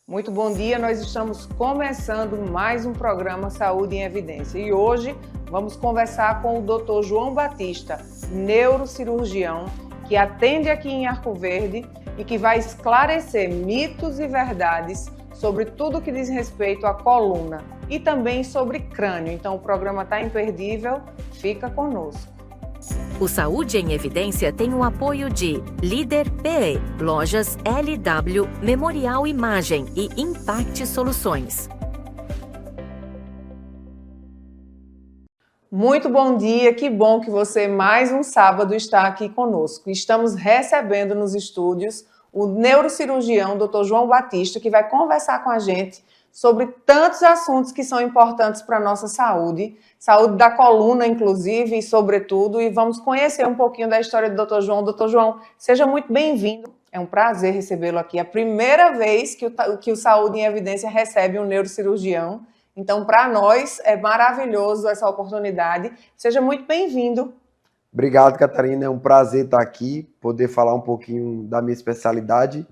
Muito bom dia, nós estamos começando mais um programa Saúde em Evidência e hoje vamos conversar com o Dr. João Batista, neurocirurgião, que atende aqui em Arco Verde e que vai esclarecer mitos e verdades sobre tudo que diz respeito à coluna e também sobre crânio. Então o programa está imperdível, fica conosco. O Saúde em Evidência tem o apoio de Líder PE, Lojas LW, Memorial Imagem e Impact Soluções. Muito bom dia, que bom que você mais um sábado está aqui conosco. Estamos recebendo nos estúdios o neurocirurgião Dr. João Batista, que vai conversar com a gente sobre tantos assuntos que são importantes para a nossa saúde da coluna, inclusive, e sobretudo, e vamos conhecer um pouquinho da história do Dr. João. Dr. João, seja muito bem-vindo. É um prazer recebê-lo aqui. É a primeira vez que o Saúde em Evidência recebe um neurocirurgião. Então, para nós, é maravilhoso essa oportunidade. Seja muito bem-vindo. Obrigado, Catarina. É um prazer estar aqui, poder falar um pouquinho da minha especialidade,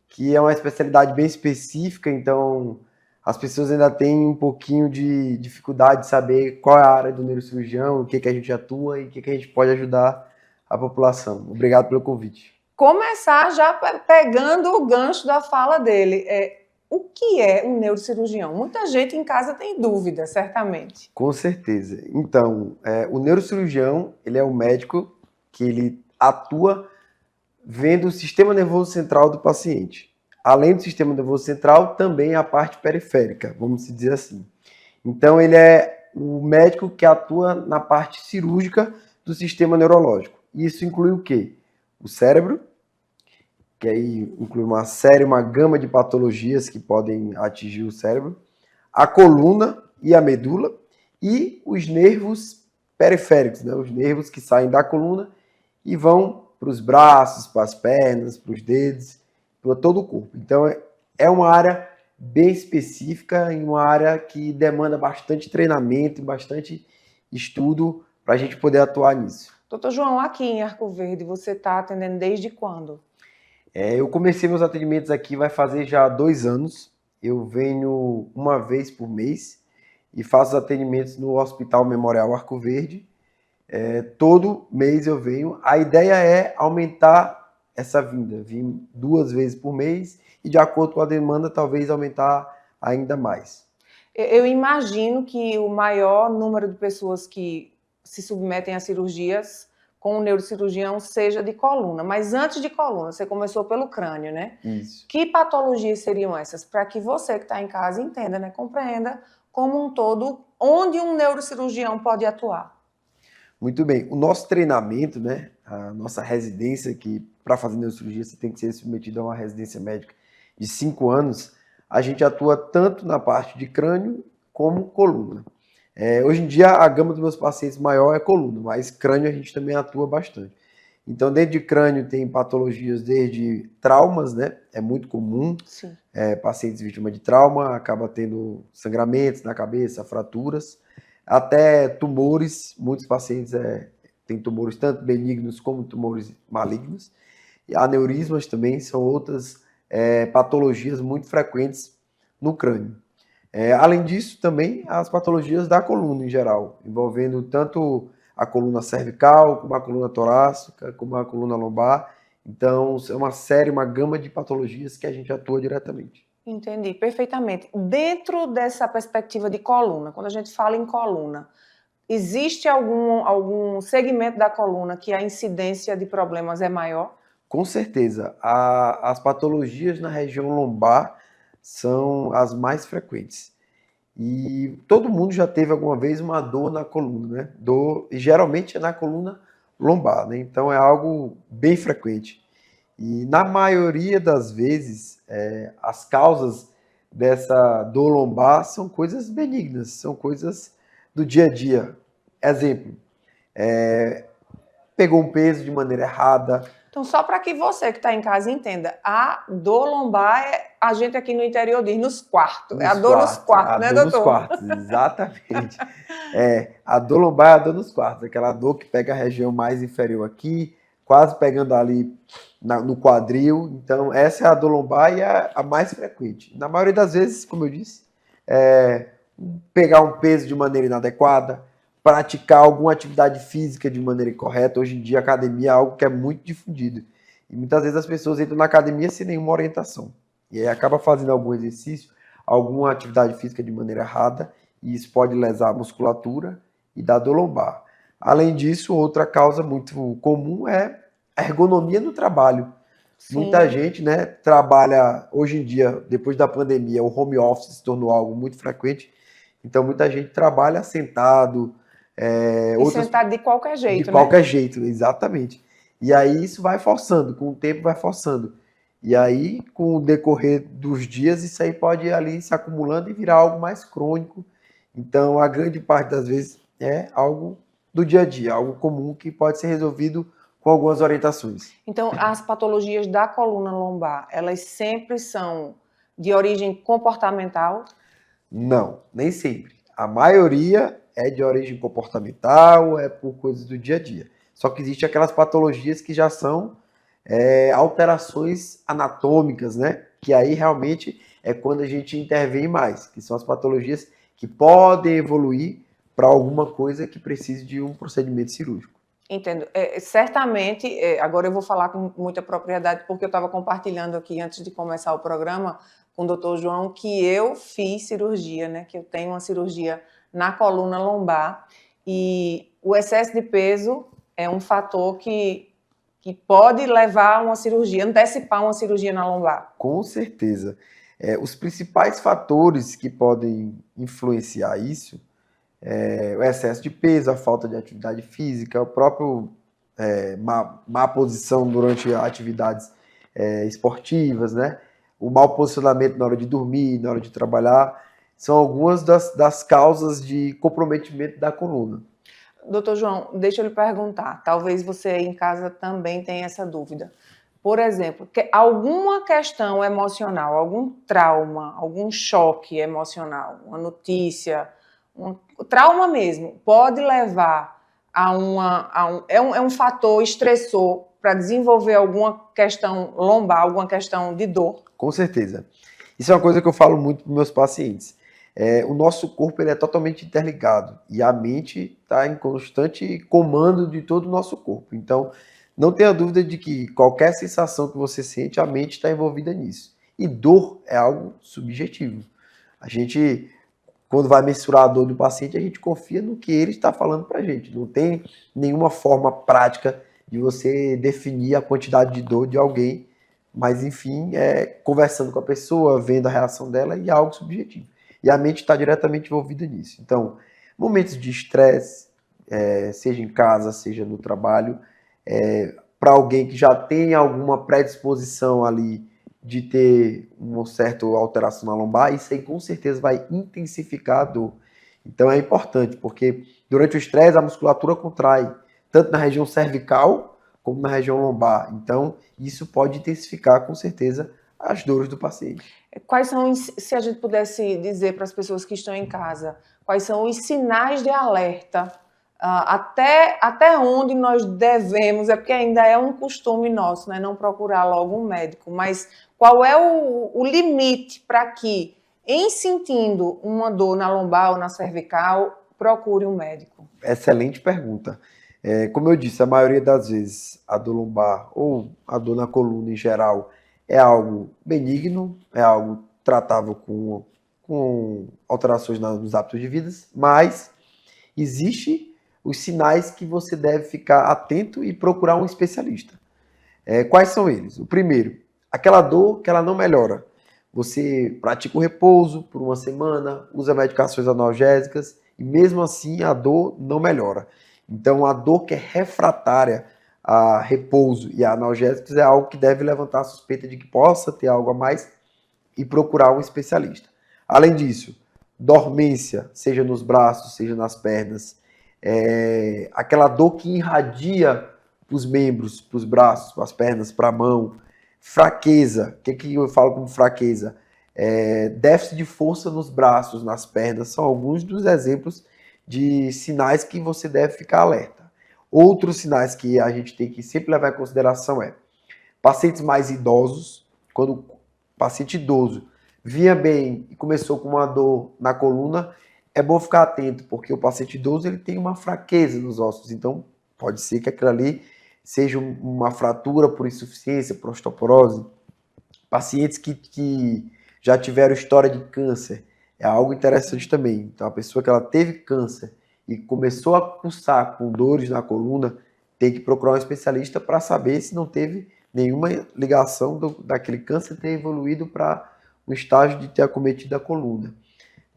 que é uma especialidade bem específica, então as pessoas ainda têm um pouquinho de dificuldade de saber qual é a área do neurocirurgião, o que a gente atua e o que a gente pode ajudar a população. Obrigado pelo convite. Começar já pegando o gancho da fala dele. O que é um neurocirurgião? Muita gente em casa tem dúvida, certamente. Com certeza. Então, o neurocirurgião, ele é um médico que ele atua vendo o sistema nervoso central do paciente. Além do sistema nervoso central, também a parte periférica, vamos dizer assim. Então, ele é o médico que atua na parte cirúrgica do sistema neurológico. Isso inclui o quê? O cérebro, que aí inclui uma gama de patologias que podem atingir o cérebro, a coluna e a medula, e os nervos periféricos, né? Os nervos que saem da coluna e vão para os braços, para as pernas, para os dedos, para todo o corpo. Então, é uma área bem específica e uma área que demanda bastante treinamento e bastante estudo para a gente poder atuar nisso. Doutor João, aqui em Arco Verde, você está atendendo desde quando? Eu comecei meus atendimentos aqui, vai fazer já 2 anos. Eu venho uma vez por mês e faço atendimentos no Hospital Memorial Arco Verde. Todo mês eu venho. A ideia é aumentar essa vinda, vim 2 vezes por mês e, de acordo com a demanda, talvez aumentar ainda mais. Eu imagino que o maior número de pessoas que se submetem a cirurgias com o neurocirurgião seja de coluna, mas antes de coluna, você começou pelo crânio, né? Isso. Que patologias seriam essas? Para que você que está em casa entenda, né? Compreenda como um todo onde um neurocirurgião pode atuar. Muito bem. O nosso treinamento, né? A nossa residência, que para fazer neurocirurgia você tem que ser submetido a uma residência médica de 5 anos, a gente atua tanto na parte de crânio como coluna. Hoje em dia a gama dos meus pacientes maior é coluna, mas crânio a gente também atua bastante. Então, dentro de crânio tem patologias desde traumas, né? É muito comum. Sim. Pacientes vítimas de trauma acabam tendo sangramentos na cabeça, fraturas, até tumores. Muitos pacientes têm tumores tanto benignos como tumores malignos. E aneurismas também são outras patologias muito frequentes no crânio. Além disso, também as patologias da coluna em geral, envolvendo tanto a coluna cervical, como a coluna torácica, como a coluna lombar. Então, é uma gama de patologias que a gente atua diretamente. Entendi, perfeitamente. Dentro dessa perspectiva de coluna, quando a gente fala em coluna, existe algum segmento da coluna que a incidência de problemas é maior? Com certeza. As patologias na região lombar são as mais frequentes. E todo mundo já teve alguma vez uma dor na coluna, né? E geralmente é na coluna lombar, né? Então é algo bem frequente. E na maioria das vezes, as causas dessa dor lombar são coisas benignas, são coisas do dia a dia. Exemplo, pegou um peso de maneira errada. Então, só para que você que está em casa entenda, a dor lombar a gente aqui no interior diz nos quartos. É a dor nos quartos, né, doutor? A dor nos quartos, exatamente. A dor lombar é a dor nos quartos, aquela dor que pega a região mais inferior aqui, quase pegando ali no quadril. Então, essa é a dor lombar e é a mais frequente. Na maioria das vezes, como eu disse, pegar um peso de maneira inadequada, praticar alguma atividade física de maneira incorreta. Hoje em dia, a academia é algo que é muito difundido. E muitas vezes as pessoas entram na academia sem nenhuma orientação. E aí acaba fazendo algum exercício, alguma atividade física de maneira errada, e isso pode lesar a musculatura e dar dor lombar. Além disso, outra causa muito comum é a ergonomia no trabalho. Sim. Muita gente, né, trabalha, hoje em dia, depois da pandemia, o home office se tornou algo muito frequente, então muita gente trabalha sentado. Sentado de qualquer jeito, de qualquer jeito, exatamente. E aí isso vai forçando, com o tempo vai forçando. E aí, com o decorrer dos dias, isso aí pode ir ali se acumulando e virar algo mais crônico. Então, a grande parte das vezes é algo do dia a dia, algo comum que pode ser resolvido com algumas orientações. Então, as patologias da coluna lombar, elas sempre são de origem comportamental? Não, nem sempre. A maioria é de origem comportamental, é por coisas do dia a dia. Só que existem aquelas patologias que já são alterações anatômicas, né? Que aí realmente é quando a gente intervém mais, que são as patologias que podem evoluir para alguma coisa que precise de um procedimento cirúrgico. Entendo. Certamente, agora eu vou falar com muita propriedade, porque eu estava compartilhando aqui antes de começar o programa com o doutor João que eu fiz cirurgia, né? Que eu tenho uma cirurgia na coluna lombar e o excesso de peso é um fator que pode levar a uma cirurgia, antecipar uma cirurgia na lombar. Com certeza. Os principais fatores que podem influenciar isso o excesso de peso, a falta de atividade física, o próprio má posição durante atividades esportivas, né? O mau posicionamento na hora de dormir, na hora de trabalhar, são algumas das causas de comprometimento da coluna. Doutor João, deixa eu lhe perguntar, talvez você aí em casa também tenha essa dúvida. Por exemplo, alguma questão emocional, algum trauma, algum choque emocional, uma notícia, um trauma mesmo, pode levar a um fator estressor para desenvolver alguma questão lombar, alguma questão de dor? Com certeza. Isso é uma coisa que eu falo muito para meus pacientes. O nosso corpo ele é totalmente interligado e a mente está em constante comando de todo o nosso corpo. Então, não tenha dúvida de que qualquer sensação que você sente, a mente está envolvida nisso. E dor é algo subjetivo. A gente, quando vai mensurar a dor do paciente, a gente confia no que ele está falando para a gente. Não tem nenhuma forma prática de você definir a quantidade de dor de alguém, mas, enfim, conversando com a pessoa, vendo a reação dela, e é algo subjetivo. E a mente está diretamente envolvida nisso. Então, momentos de estresse, seja em casa, seja no trabalho, para alguém que já tem alguma predisposição ali de ter uma certa alteração na lombar, isso aí com certeza vai intensificar a dor. Então é importante, porque durante o estresse a musculatura contrai, tanto na região cervical como na região lombar. Então isso pode intensificar com certeza as dores do paciente. Quais são, se a gente pudesse dizer para as pessoas que estão em casa, quais são os sinais de alerta? Até onde nós devemos, porque ainda é um costume nosso, né, não procurar logo um médico, mas qual é o limite para que, em sentindo uma dor na lombar ou na cervical, procure um médico? Excelente pergunta. Como eu disse, a maioria das vezes a dor lombar ou a dor na coluna em geral é algo benigno, é algo tratável com alterações nos hábitos de vida, mas existe os sinais que você deve ficar atento e procurar um especialista. Quais são eles? O primeiro, aquela dor que ela não melhora. Você pratica o repouso por uma semana, usa medicações analgésicas e mesmo assim a dor não melhora. Então a dor que é refratária a repouso e a analgésicos é algo que deve levantar a suspeita de que possa ter algo a mais e procurar um especialista. Além disso, dormência, seja nos braços, seja nas pernas, aquela dor que irradia para os membros, para os braços, para as pernas, para a mão, fraqueza, o que eu falo como fraqueza? Déficit de força nos braços, nas pernas, são alguns dos exemplos de sinais que você deve ficar alerta. Outros sinais que a gente tem que sempre levar em consideração é pacientes mais idosos, quando o paciente idoso vinha bem e começou com uma dor na coluna, é bom ficar atento, porque o paciente idoso ele tem uma fraqueza nos ossos, então pode ser que aquilo ali seja uma fratura por insuficiência, por osteoporose. Pacientes que já tiveram história de câncer, é algo interessante também. Então, a pessoa que ela teve câncer e começou a cursar com dores na coluna, tem que procurar um especialista para saber se não teve nenhuma ligação daquele câncer ter evoluído para um estágio de ter acometido a coluna.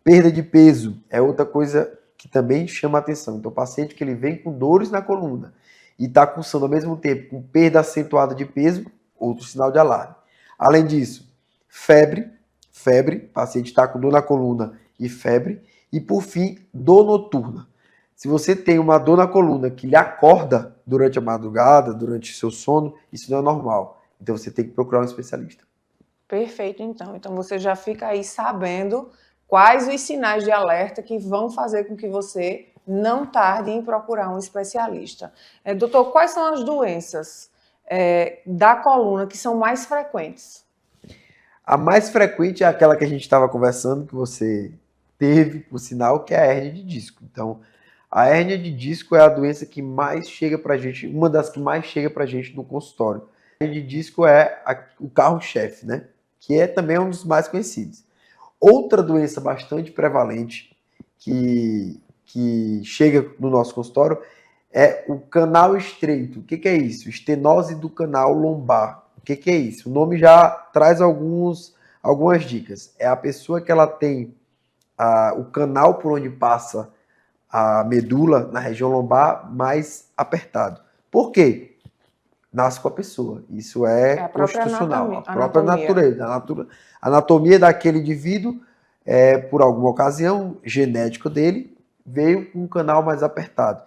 Perda de peso é outra coisa que também chama a atenção. Então, o paciente que ele vem com dores na coluna e está cursando ao mesmo tempo com perda acentuada de peso, outro sinal de alarme. Além disso, febre, paciente está com dor na coluna e febre. E por fim, dor noturna. Se você tem uma dor na coluna que lhe acorda durante a madrugada, durante o seu sono, isso não é normal. Então você tem que procurar um especialista. Perfeito, então. Então você já fica aí sabendo quais os sinais de alerta que vão fazer com que você não tarde em procurar um especialista. Doutor, quais são as doenças da coluna que são mais frequentes? A mais frequente é aquela que a gente estava conversando, que você teve, por sinal, que é a hérnia de disco. Então, a hérnia de disco é a doença que mais chega para a gente, uma das que mais chega para a gente no consultório. A hérnia de disco é o carro-chefe, né? Que é também um dos mais conhecidos. Outra doença bastante prevalente que chega no nosso consultório é o canal estreito. O que é isso? Estenose do canal lombar. O que é isso? O nome já traz algumas dicas. É a pessoa que ela tem o canal por onde passa a medula na região lombar mais apertado. Por quê? Nasce com a pessoa. Isso é constitucional. A própria natureza. A anatomia daquele indivíduo, por alguma ocasião genética dele, veio com um canal mais apertado.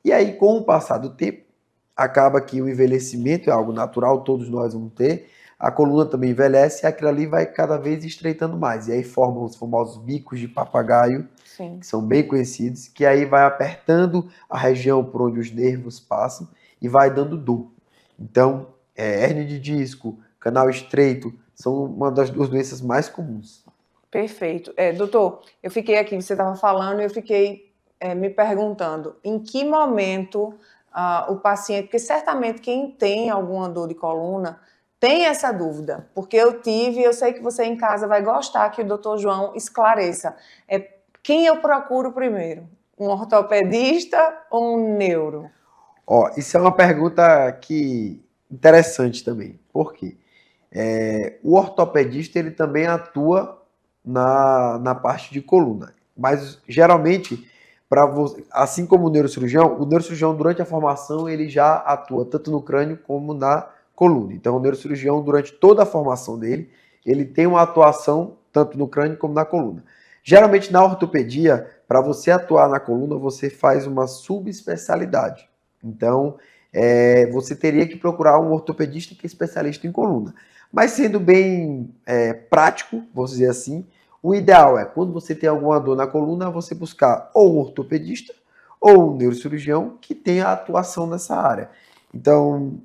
E aí, com o passar do tempo, acaba que o envelhecimento é algo natural, todos nós vamos ter. A coluna também envelhece e aquilo ali vai cada vez estreitando mais. E aí formam os famosos bicos de papagaio, Sim, que são bem conhecidos, que aí vai apertando a região por onde os nervos passam e vai dando dor. Então, hérnia de disco, canal estreito, são uma das duas doenças mais comuns. perfeito. Doutor, eu fiquei aqui, você estava falando, e eu fiquei me perguntando em que momento o paciente, porque certamente quem tem alguma dor de coluna tem essa dúvida, porque eu sei que você em casa vai gostar que o doutor João esclareça. Quem eu procuro primeiro? Um ortopedista ou um neuro? Isso é uma pergunta interessante também. Por quê? O ortopedista ele também atua na parte de coluna, mas geralmente, assim como o neurocirurgião durante a formação ele já atua tanto no crânio como na coluna. Então o neurocirurgião durante toda a formação dele, ele tem uma atuação tanto no crânio como na coluna. Geralmente na ortopedia, para você atuar na coluna, você faz uma subespecialidade. Então, você teria que procurar um ortopedista que é especialista em coluna. Mas sendo bem prático, vamos dizer assim, o ideal é, quando você tem alguma dor na coluna, você buscar ou um ortopedista ou um neurocirurgião que tenha atuação nessa área. Então,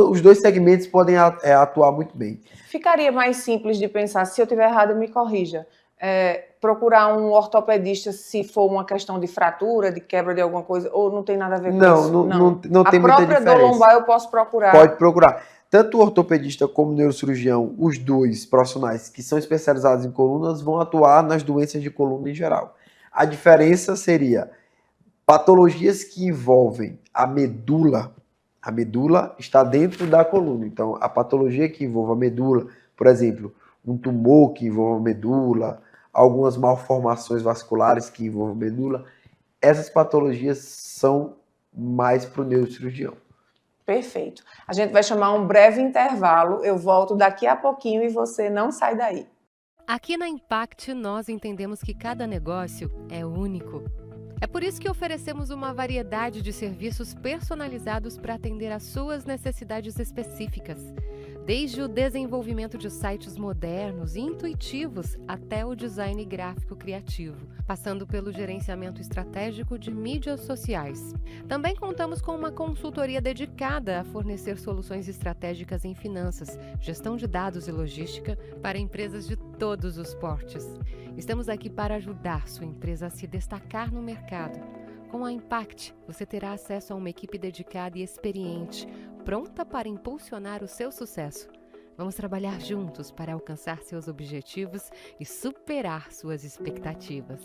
os dois segmentos podem atuar muito bem. Ficaria mais simples de pensar, se eu estiver errado, me corrija. Procurar um ortopedista se for uma questão de fratura, de quebra de alguma coisa, ou não tem nada a ver com isso? Não tem muita diferença. A própria dor lombar eu posso procurar? Pode procurar. Tanto o ortopedista como o neurocirurgião, os dois profissionais que são especializados em colunas, vão atuar nas doenças de coluna em geral. A diferença seria patologias que envolvem a medula. A medula está dentro da coluna. Então, a patologia que envolve a medula, por exemplo, um tumor que envolve a medula, algumas malformações vasculares que envolvem a medula, essas patologias são mais para o neurocirurgião. Perfeito. A gente vai chamar um breve intervalo, eu volto daqui a pouquinho e você não sai daí. Aqui na Impact, nós entendemos que cada negócio é único. É por isso que oferecemos uma variedade de serviços personalizados para atender às suas necessidades específicas. Desde o desenvolvimento de sites modernos e intuitivos até o design gráfico criativo, passando pelo gerenciamento estratégico de mídias sociais. Também contamos com uma consultoria dedicada a fornecer soluções estratégicas em finanças, gestão de dados e logística para empresas de todos os portes. Estamos aqui para ajudar sua empresa a se destacar no mercado. Com a Impact, você terá acesso a uma equipe dedicada e experiente, pronta para impulsionar o seu sucesso. Vamos trabalhar juntos para alcançar seus objetivos e superar suas expectativas.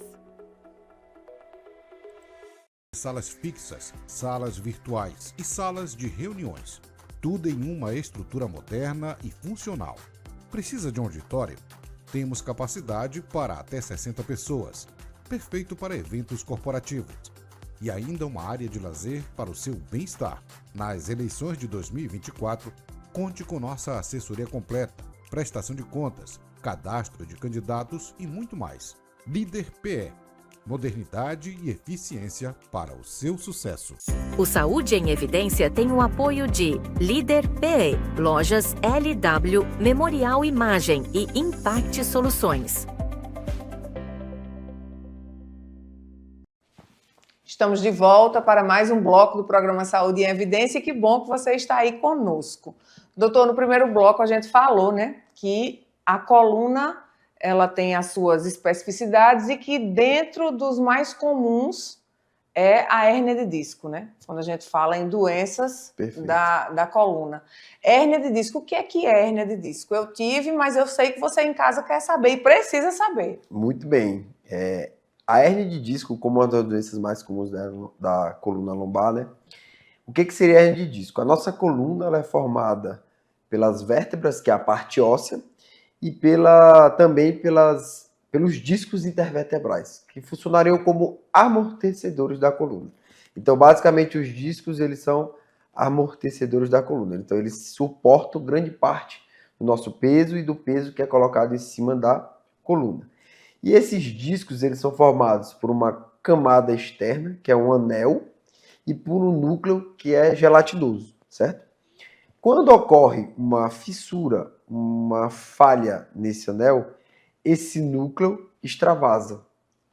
Salas fixas, salas virtuais e salas de reuniões. Tudo em uma estrutura moderna e funcional. Precisa de um auditório? Temos capacidade para até 60 pessoas. Perfeito para eventos corporativos. E ainda uma área de lazer para o seu bem-estar. Nas eleições de 2024, conte com nossa assessoria completa, prestação de contas, cadastro de candidatos e muito mais. Líder PE. Modernidade e eficiência para o seu sucesso. O Saúde em Evidência tem o apoio de Líder PE, Lojas LW, Memorial Imagem e Impact Soluções. Estamos de volta para mais um bloco do programa Saúde em Evidência e que bom que você está aí conosco. Doutor, no primeiro bloco a gente falou, né, que a coluna ela tem as suas especificidades e que dentro dos mais comuns é a hérnia de disco, né? Quando a gente fala em doenças da coluna. Hérnia de disco, o que é hérnia de disco? Eu tive, mas eu sei que você em casa quer saber e precisa saber. Muito bem. A hérnia de disco, como uma das doenças mais comuns da coluna lombar, né? O que seria a hérnia de disco? A nossa coluna ela é formada pelas vértebras, que é a parte óssea, e também pelos discos intervertebrais, que funcionariam como amortecedores da coluna. Então, basicamente, os discos eles são amortecedores da coluna. Então, eles suportam grande parte do nosso peso e do peso que é colocado em cima da coluna. E esses discos eles são formados por uma camada externa, que é um anel, e por um núcleo que é gelatinoso, certo? Quando ocorre uma fissura, uma falha nesse anel, esse núcleo extravasa.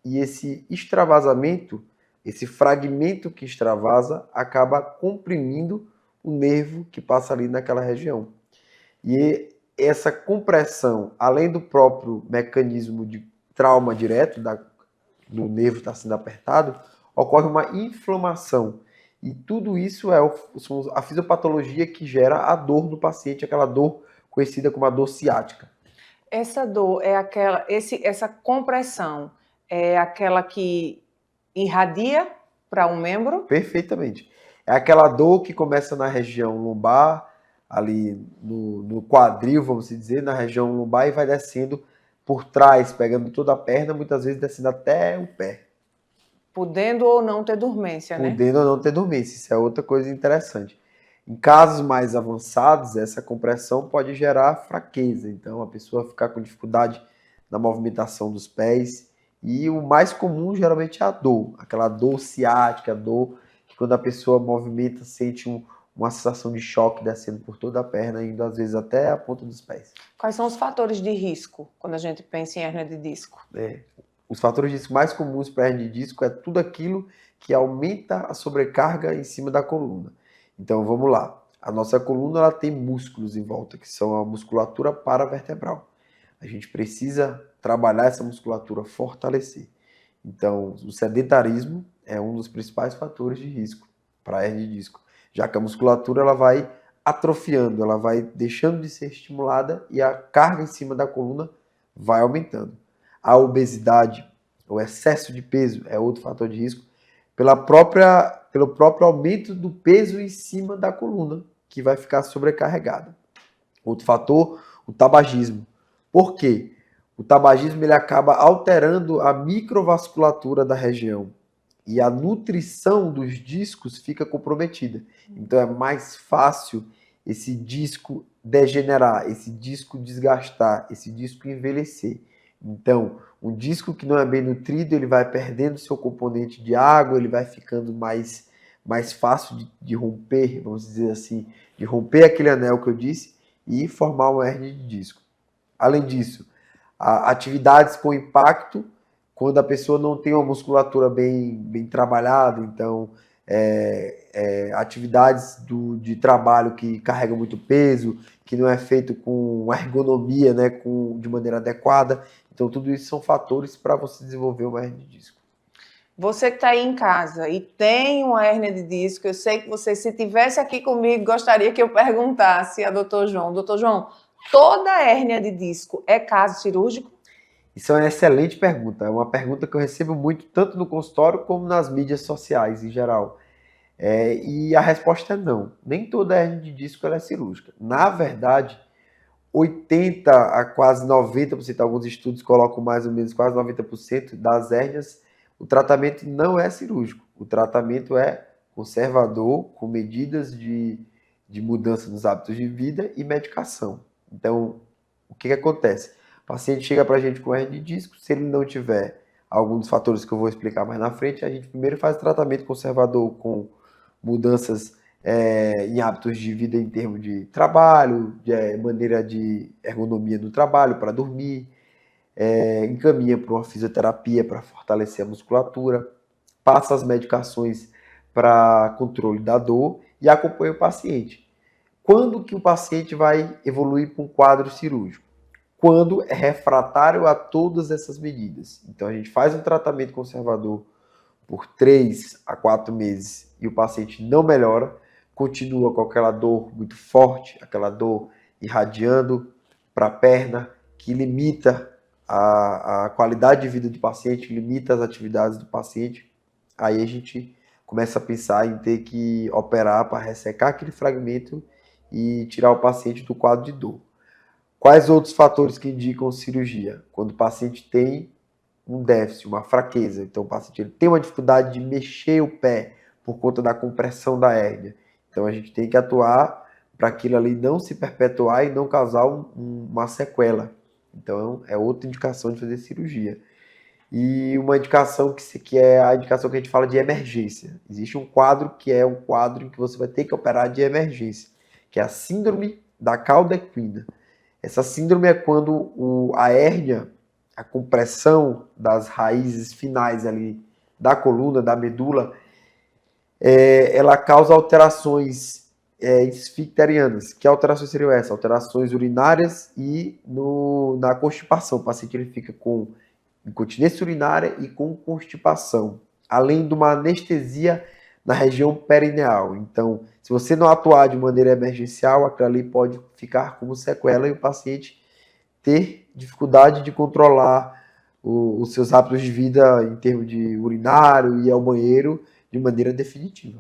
E esse extravasamento, esse fragmento que extravasa, acaba comprimindo o nervo que passa ali naquela região. E essa compressão, além do próprio mecanismo de trauma direto do nervo estar sendo apertado, ocorre uma inflamação. E tudo isso é a fisiopatologia que gera a dor no paciente, aquela dor conhecida como a dor ciática. Essa dor é aquela, essa compressão é aquela que irradia para um membro? Perfeitamente. É aquela dor que começa na região lombar, ali no quadril, vamos dizer, na região lombar e vai descendo por trás, pegando toda a perna, muitas vezes descendo até o pé. Podendo ou não ter dormência, né? Podendo ou não ter dormência, isso é outra coisa interessante. Em casos mais avançados, essa compressão pode gerar fraqueza, então a pessoa ficar com dificuldade na movimentação dos pés. E o mais comum geralmente é a dor, aquela dor ciática, a dor que quando a pessoa movimenta sente uma sensação de choque descendo por toda a perna, indo às vezes até a ponta dos pés. Quais são os fatores de risco quando a gente pensa em hérnia de disco? Os fatores de risco mais comuns para hérnia de disco é tudo aquilo que aumenta a sobrecarga em cima da coluna. Então vamos lá. A nossa coluna ela tem músculos em volta, que são a musculatura paravertebral. A gente precisa trabalhar essa musculatura, fortalecer. Então, o sedentarismo é um dos principais fatores de risco para a hérnia de disco, já que a musculatura ela vai atrofiando, ela vai deixando de ser estimulada e a carga em cima da coluna vai aumentando. A obesidade, o excesso de peso é outro fator de risco pelo próprio aumento do peso em cima da coluna, que vai ficar sobrecarregada. Outro fator, o tabagismo. Por quê? O tabagismo ele acaba alterando a microvasculatura da região e a nutrição dos discos fica comprometida. Então é mais fácil esse disco degenerar, esse disco desgastar, esse disco envelhecer. Então, um disco que não é bem nutrido, ele vai perdendo seu componente de água, ele vai ficando mais fácil de romper, vamos dizer assim, de romper aquele anel que eu disse, e formar uma hérnia de disco. Além disso, atividades com impacto, quando a pessoa não tem uma musculatura bem trabalhada, então atividades de trabalho que carregam muito peso, que não é feito com ergonomia, né, de maneira adequada. Então, tudo isso são fatores para você desenvolver uma hérnia de disco. Você que está aí em casa e tem uma hérnia de disco, eu sei que você, se estivesse aqui comigo, gostaria que eu perguntasse a doutor João. Doutor João, toda hérnia de disco é caso cirúrgico? Isso é uma excelente pergunta. É uma pergunta que eu recebo muito, tanto no consultório como nas mídias sociais em geral. E a resposta é não. Nem toda hérnia de disco ela é cirúrgica. Na verdade, 80% a quase 90%, alguns estudos colocam mais ou menos quase 90% das hérnias, o tratamento não é cirúrgico. O tratamento é conservador, com medidas de mudança nos hábitos de vida e medicação. Então, o que acontece? O paciente chega para a gente com hérnia de disco, se ele não tiver alguns dos fatores que eu vou explicar mais na frente, a gente primeiro faz o tratamento conservador com mudanças em hábitos de vida em termos de trabalho, de maneira de ergonomia no trabalho, para dormir, encaminha para uma fisioterapia para fortalecer a musculatura, passa as medicações para controle da dor e acompanha o paciente. Quando que o paciente vai evoluir para um quadro cirúrgico? Quando é refratário a todas essas medidas. Então a gente faz um tratamento conservador por 3 a 4 meses e o paciente não melhora, continua com aquela dor muito forte, aquela dor irradiando para a perna, que limita a qualidade de vida do paciente, limita as atividades do paciente. Aí a gente começa a pensar em ter que operar para ressecar aquele fragmento e tirar o paciente do quadro de dor. Quais outros fatores que indicam cirurgia? Quando o paciente tem um déficit, uma fraqueza. Então o paciente ele tem uma dificuldade de mexer o pé por conta da compressão da hérnia. Então a gente tem que atuar para aquilo ali não se perpetuar e não causar uma sequela. Então é outra indicação de fazer cirurgia. E uma indicação que é a indicação que a gente fala de emergência. Existe um quadro que é um quadro em que você vai ter que operar de emergência, que é a síndrome da cauda equina. Essa síndrome é quando a hérnia, a compressão das raízes finais ali da coluna, da medula, ela causa alterações esficterianas. Que alterações seriam essas? Alterações urinárias e na constipação. O paciente ele fica com incontinência urinária e com constipação, além de uma anestesia na região perineal. Então, se você não atuar de maneira emergencial, aquilo ali pode ficar como sequela e o paciente ter dificuldade de controlar os seus hábitos de vida em termos de urinário e ir ao banheiro de maneira definitiva.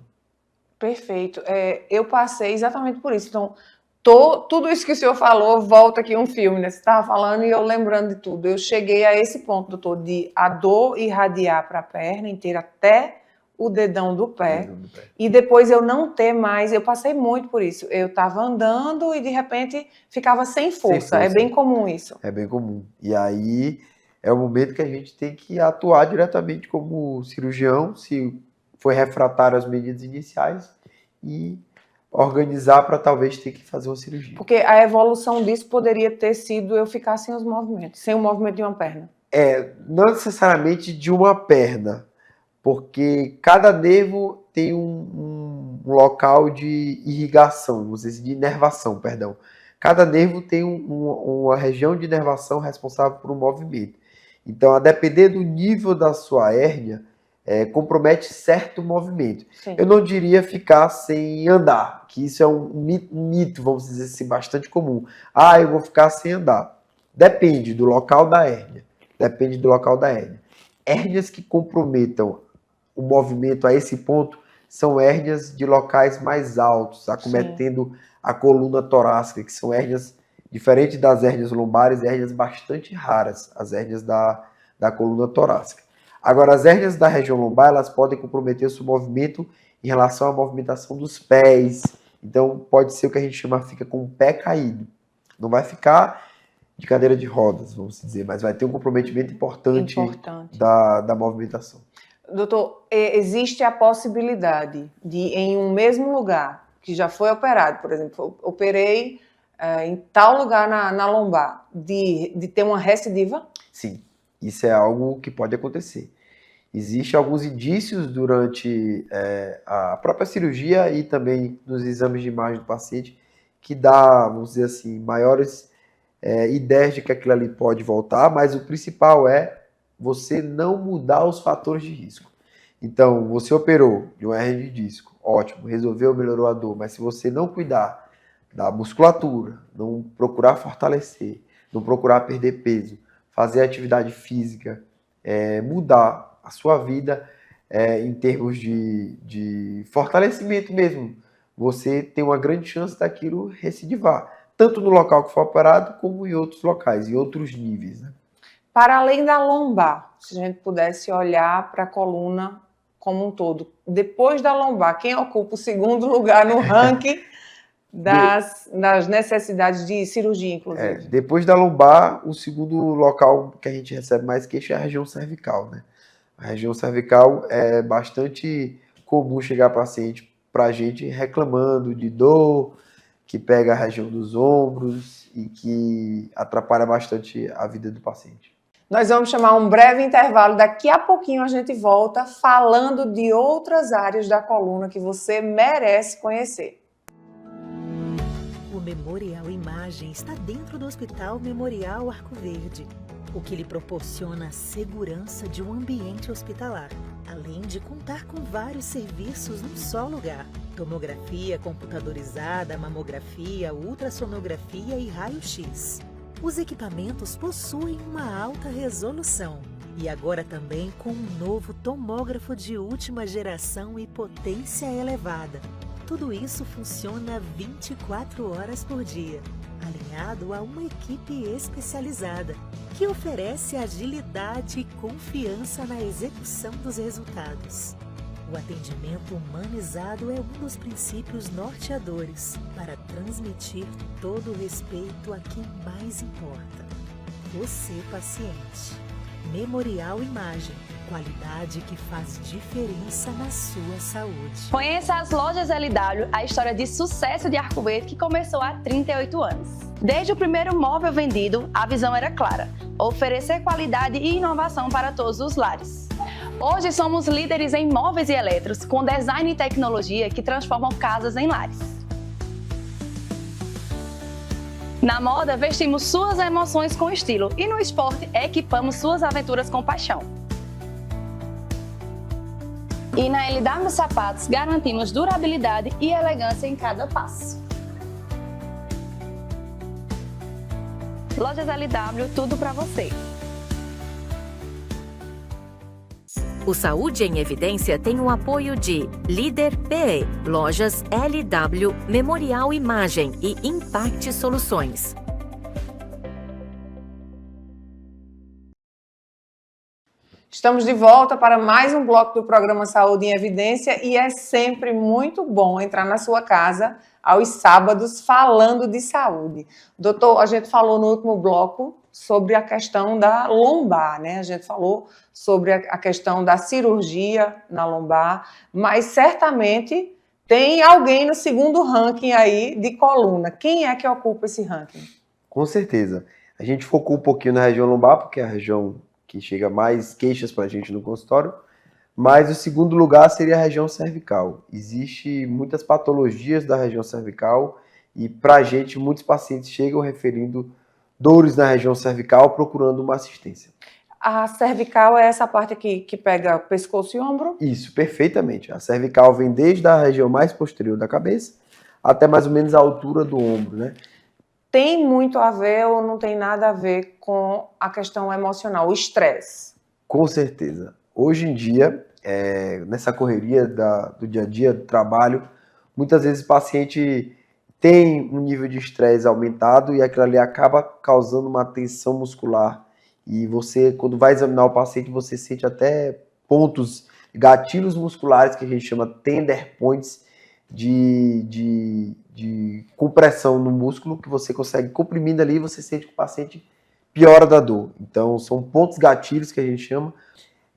Perfeito. Eu passei exatamente por isso. Então, tudo isso que o senhor falou, volta aqui um filme, né? Você estava falando e eu lembrando de tudo. Eu cheguei a esse ponto, doutor, de a dor irradiar para a perna inteira até o dedão do pé. E depois eu não ter mais, eu passei muito por isso. Eu estava andando e de repente ficava sem força. É bem comum isso. É bem comum. E aí é o momento que a gente tem que atuar diretamente como cirurgião, se foi refratário às medidas iniciais, e organizar para talvez ter que fazer uma cirurgia. Porque a evolução disso poderia ter sido eu ficar sem os movimentos, sem o movimento de uma perna. Não necessariamente de uma perna, porque cada nervo tem um local de irrigação, vamos dizer, de inervação, perdão. Cada nervo tem uma região de inervação responsável por um movimento. Então, a depender do nível da sua hérnia, compromete certo movimento. Sim. Eu não diria ficar sem andar, que isso é um mito, vamos dizer assim, bastante comum. Eu vou ficar sem andar. Depende do local da hérnia. Depende do local da hérnia. Hérnias que comprometam o movimento a esse ponto são hérnias de locais mais altos, acometendo a coluna torácica, que são hérnias, diferente das hérnias lombares, hérnias bastante raras, as hérnias da coluna torácica. Agora, as hérnias da região lombar, elas podem comprometer o seu movimento em relação à movimentação dos pés. Então, pode ser o que a gente chama, fica com o pé caído. Não vai ficar de cadeira de rodas, vamos dizer, mas vai ter um comprometimento importante. Da movimentação. Doutor, existe a possibilidade de, em um mesmo lugar, que já foi operado, por exemplo, operei em tal lugar na lombar, de ter uma recidiva? Sim, isso é algo que pode acontecer. Existem alguns indícios durante a própria cirurgia e também nos exames de imagem do paciente que dá, vamos dizer assim, maiores ideias de que aquilo ali pode voltar, mas o principal é você não mudar os fatores de risco. Então, você operou de um hernia de disco, ótimo, resolveu, melhorou a dor, mas se você não cuidar da musculatura, não procurar fortalecer, não procurar perder peso, fazer atividade física, mudar a sua vida em termos de fortalecimento mesmo, você tem uma grande chance daquilo recidivar, tanto no local que foi operado, como em outros locais, em outros níveis, né? Para além da lombar, se a gente pudesse olhar para a coluna como um todo, depois da lombar, quem ocupa o segundo lugar no ranking das necessidades de cirurgia, inclusive? Depois da lombar, o segundo local que a gente recebe mais queixa é a região cervical, né? A região cervical é bastante comum chegar paciente para a gente reclamando de dor, que pega a região dos ombros e que atrapalha bastante a vida do paciente. Nós vamos chamar um breve intervalo, daqui a pouquinho a gente volta falando de outras áreas da coluna que você merece conhecer. O Memorial Imagem está dentro do Hospital Memorial Arco Verde, o que lhe proporciona a segurança de um ambiente hospitalar, além de contar com vários serviços num só lugar: tomografia computadorizada, mamografia, ultrassonografia e raio-x. Os equipamentos possuem uma alta resolução e agora também com um novo tomógrafo de última geração e potência elevada. Tudo isso funciona 24 horas por dia, alinhado a uma equipe especializada que oferece agilidade e confiança na execução dos resultados. O atendimento humanizado é um dos princípios norteadores para transmitir todo o respeito a quem mais importa: você, paciente. Memorial Imagem, qualidade que faz diferença na sua saúde. Conheça as lojas LW, a história de sucesso de Arco Verde que começou há 38 anos. Desde o primeiro móvel vendido, a visão era clara: oferecer qualidade e inovação para todos os lares. Hoje somos líderes em móveis e eletros, com design e tecnologia que transformam casas em lares. Na moda, vestimos suas emoções com estilo e no esporte, equipamos suas aventuras com paixão. E na LW Sapatos, garantimos durabilidade e elegância em cada passo. Lojas LW, tudo para você. O Saúde em Evidência tem o apoio de Líder PE, Lojas LW, Memorial Imagem e Impact Soluções. Estamos de volta para mais um bloco do programa Saúde em Evidência e é sempre muito bom entrar na sua casa aos sábados falando de saúde. Doutor, a gente falou no último bloco sobre a questão da lombar, né? A gente falou sobre a questão da cirurgia na lombar, mas certamente tem alguém no segundo ranking aí de coluna. Quem é que ocupa esse ranking? Com certeza. A gente focou um pouquinho na região lombar, porque é a região que chega mais queixas para a gente no consultório, mas o segundo lugar seria a região cervical. Existem muitas patologias da região cervical e para a gente muitos pacientes chegam referindo dores na região cervical procurando uma assistência. A cervical é essa parte aqui que pega pescoço e ombro? Isso, perfeitamente. A cervical vem desde a região mais posterior da cabeça até mais ou menos a altura do ombro, né? Tem muito a ver ou não tem nada a ver com a questão emocional, o estresse? Com certeza. Hoje em dia, nessa correria do dia a dia, do trabalho, muitas vezes o paciente tem um nível de estresse aumentado e aquilo ali acaba causando uma tensão muscular. E você, quando vai examinar o paciente, você sente até pontos, gatilhos musculares que a gente chama tender points de compressão no músculo que você consegue comprimindo ali e você sente que o paciente piora da dor. Então, são pontos gatilhos que a gente chama.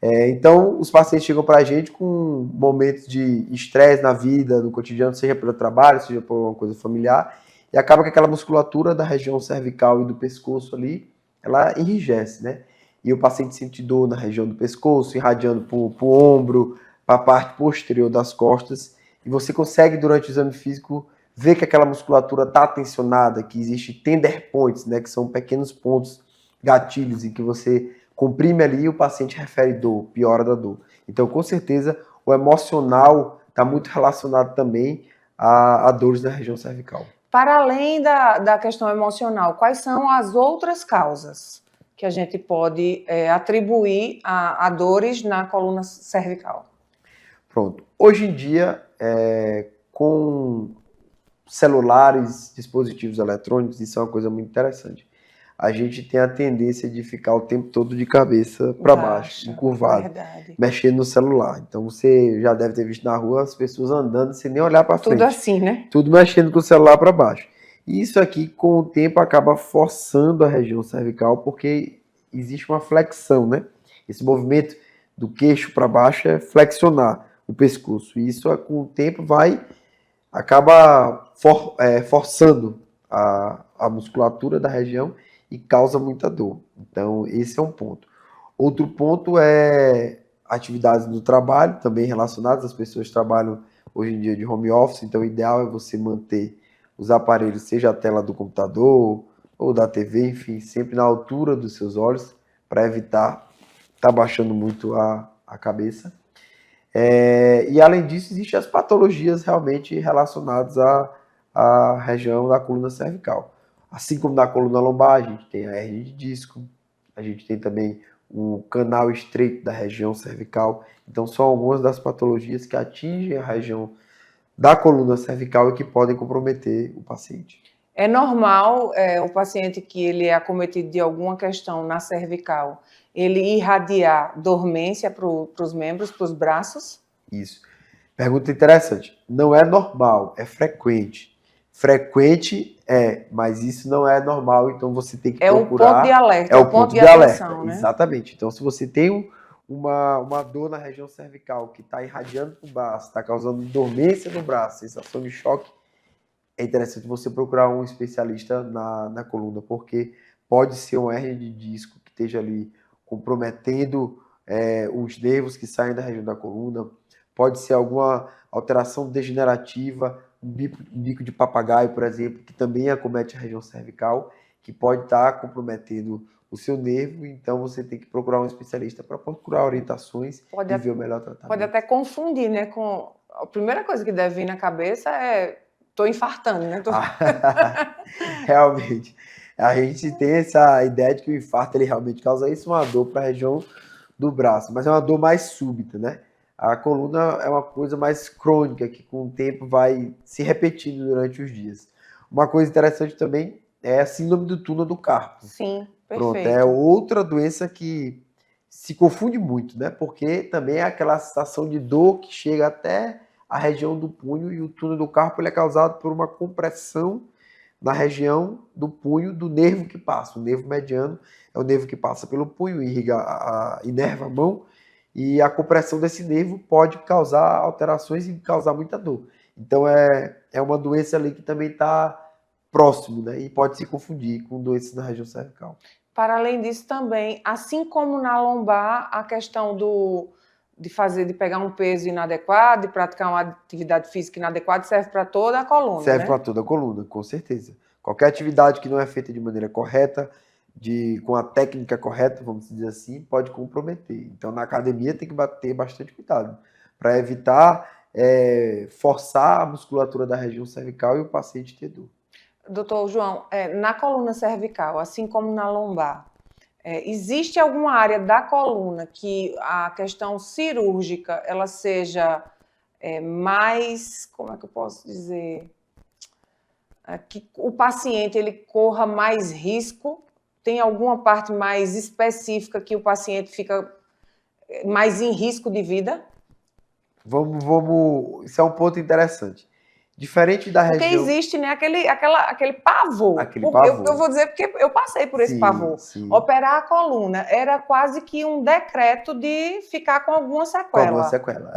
Então, os pacientes chegam para a gente com momentos de estresse na vida, no cotidiano, seja pelo trabalho, seja por uma coisa familiar, e acaba que aquela musculatura da região cervical e do pescoço ali, ela enrijece, né? E o paciente sente dor na região do pescoço, irradiando para o ombro, para a parte posterior das costas, e você consegue, durante o exame físico, ver que aquela musculatura está tensionada, que existe tender points, né, que são pequenos pontos, gatilhos, em que você comprime ali e o paciente refere dor, piora da dor. Então, com certeza, o emocional está muito relacionado também a dores na região cervical. Para além da questão emocional, quais são as outras causas que a gente pode atribuir a dores na coluna cervical? Pronto. Hoje em dia, com celulares, dispositivos eletrônicos, isso é uma coisa muito interessante. A gente tem a tendência de ficar o tempo todo de cabeça para baixo, encurvado, mexendo no celular. Então você já deve ter visto na rua as pessoas andando sem nem olhar para frente. Tudo assim, né? Tudo mexendo com o celular para baixo. E isso aqui, com o tempo, acaba forçando a região cervical, porque existe uma flexão, né? Esse movimento do queixo para baixo é flexionar o pescoço. E isso, com o tempo, acaba forçando a musculatura da região e causa muita dor. Então, esse é um ponto. Outro ponto é atividades do trabalho, também relacionadas. As pessoas trabalham hoje em dia de home office, então o ideal é você manter os aparelhos, seja a tela do computador ou da TV, enfim, sempre na altura dos seus olhos, para evitar estar baixando muito a cabeça. E além disso, existem as patologias realmente relacionadas à região da coluna cervical. Assim como na coluna lombar, a gente tem a hérnia de disco, a gente tem também o canal estreito da região cervical. Então, são algumas das patologias que atingem a região da coluna cervical e que podem comprometer o paciente. É normal o paciente que ele é acometido de alguma questão na cervical, ele irradiar dormência para os membros, para os braços? Isso. Pergunta interessante. Não é normal, é frequente. Frequente mas isso não é normal, então você tem que procurar... É o ponto de alerta, é o ponto de alerta, atenção, né? Exatamente. Então, se você tem uma dor na região cervical que está irradiando para o braço, está causando dormência no braço, sensação de choque, é interessante você procurar um especialista na coluna, porque pode ser uma hérnia de disco que esteja ali comprometendo os nervos que saem da região da coluna, pode ser alguma alteração degenerativa, um bico de papagaio, por exemplo, que também acomete a região cervical, que pode estar comprometendo o seu nervo, então você tem que procurar um especialista para procurar orientações e ver o melhor tratamento. Pode até confundir, né? A primeira coisa que deve vir na cabeça é estou infartando, né? Realmente. A gente tem essa ideia de que o infarto ele realmente causa isso, uma dor para a região do braço, mas é uma dor mais súbita, né? A coluna é uma coisa mais crônica, que com o tempo vai se repetindo durante os dias. Uma coisa interessante também é a síndrome do túnel do carpo. Sim, perfeito. Pronto, é outra doença que se confunde muito, né? Porque também é aquela sensação de dor que chega até a região do punho, e o túnel do carpo ele é causado por uma compressão na região do punho do nervo que passa. O nervo mediano é o nervo que passa pelo punho, inerva a mão, e a compressão desse nervo pode causar alterações e causar muita dor. Então é uma doença ali que também está próximo, né? E pode se confundir com doenças na região cervical. Para além disso também, assim como na lombar, a questão de pegar um peso inadequado, de praticar uma atividade física inadequada, serve para toda a coluna, Serve né? para toda a coluna, com certeza. Qualquer atividade que não é feita de maneira correta, com a técnica correta, vamos dizer assim, pode comprometer. Então, na academia tem que ter bastante cuidado para evitar forçar a musculatura da região cervical e o paciente ter dor. Doutor João, na coluna cervical, assim como na lombar, existe alguma área da coluna que a questão cirúrgica ela seja mais, como é que eu posso dizer, que o paciente ele corra mais risco? Tem alguma parte mais específica que o paciente fica mais em risco de vida? Isso é um ponto interessante. Diferente da região... Porque existe, né, aquele pavor. Eu vou dizer porque eu passei por esse pavor. Sim. Operar a coluna era quase que um decreto de ficar com alguma sequela. Com alguma sequela.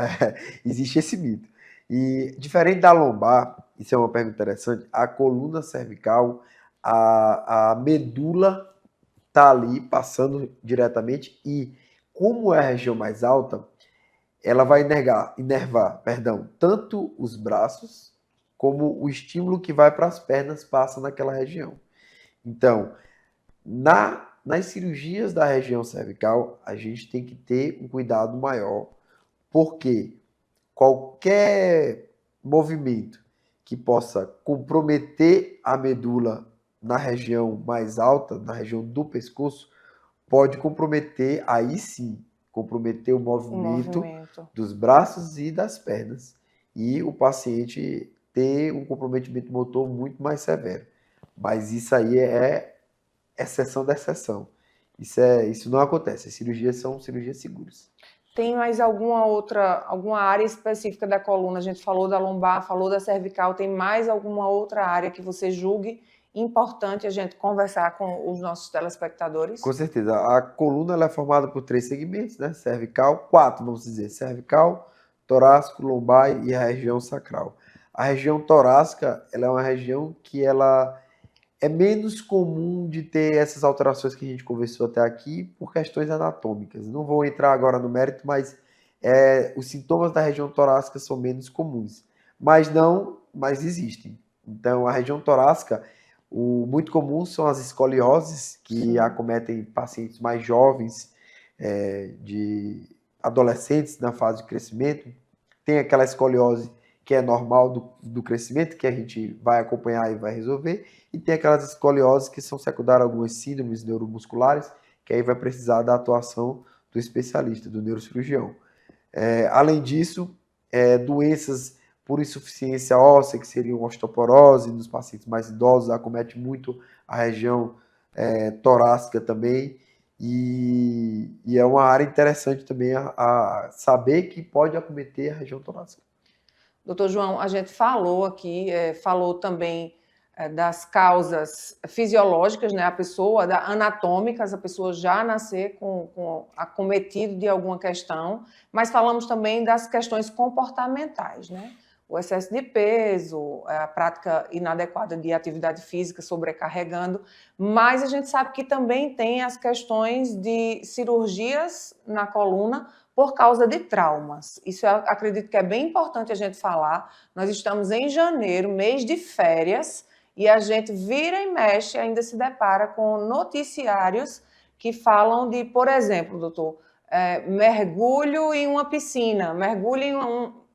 Existe esse mito. E diferente da lombar, isso é uma pergunta interessante, a coluna cervical, a medula está ali passando diretamente e, como é a região mais alta, ela vai inervar, tanto os braços como o estímulo que vai para as pernas passa naquela região. Então, nas cirurgias da região cervical, a gente tem que ter um cuidado maior, porque qualquer movimento que possa comprometer a medula na região mais alta, na região do pescoço, pode comprometer, aí sim, comprometer o movimento dos braços e das pernas. E o paciente ter um comprometimento motor muito mais severo. Mas isso aí é exceção da exceção. Isso não acontece. As cirurgias são cirurgias seguras. Tem mais alguma área específica da coluna? A gente falou da lombar, falou da cervical. Tem mais alguma outra área que você julgue importante a gente conversar com os nossos telespectadores? Com certeza. A coluna ela é formada por 3 segmentos, né? Cervical, 4, vamos dizer. Cervical, torácico, lombar e a região sacral. A região torácica ela é uma região que ela é menos comum de ter essas alterações que a gente conversou até aqui por questões anatômicas. Não vou entrar agora no mérito, mas os sintomas da região torácica são menos comuns. Mas existem. Então, a região torácica, o muito comum são as escolioses, que acometem pacientes mais jovens, de adolescentes na fase de crescimento. Tem aquela escoliose que é normal do crescimento, que a gente vai acompanhar e vai resolver, e tem aquelas escolioses que são secundárias a algumas síndromes neuromusculares, que aí vai precisar da atuação do especialista, do neurocirurgião. Além disso, doenças por insuficiência óssea, que seriam osteoporose, nos pacientes mais idosos, acomete muito a região torácica também, e é uma área interessante também a saber que pode acometer a região torácica. Doutor João, a gente falou aqui, falou também das causas fisiológicas, né? Anatômicas, a pessoa já nascer com acometido de alguma questão, mas falamos também das questões comportamentais, né? O excesso de peso, a prática inadequada de atividade física, sobrecarregando, mas a gente sabe que também tem as questões de cirurgias na coluna por causa de traumas. Isso eu acredito que é bem importante a gente falar. Nós estamos em janeiro, mês de férias, e a gente vira e mexe, ainda se depara com noticiários que falam de, por exemplo, doutor, mergulho em uma piscina, mergulho em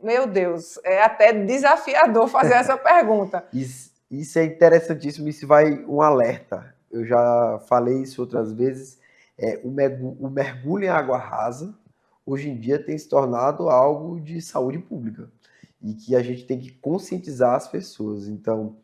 Meu Deus, é até desafiador fazer essa pergunta. Isso é interessantíssimo, isso vai um alerta. Eu já falei isso outras vezes. O mergulho em água rasa, hoje em dia, tem se tornado algo de saúde pública e que a gente tem que conscientizar as pessoas. Então,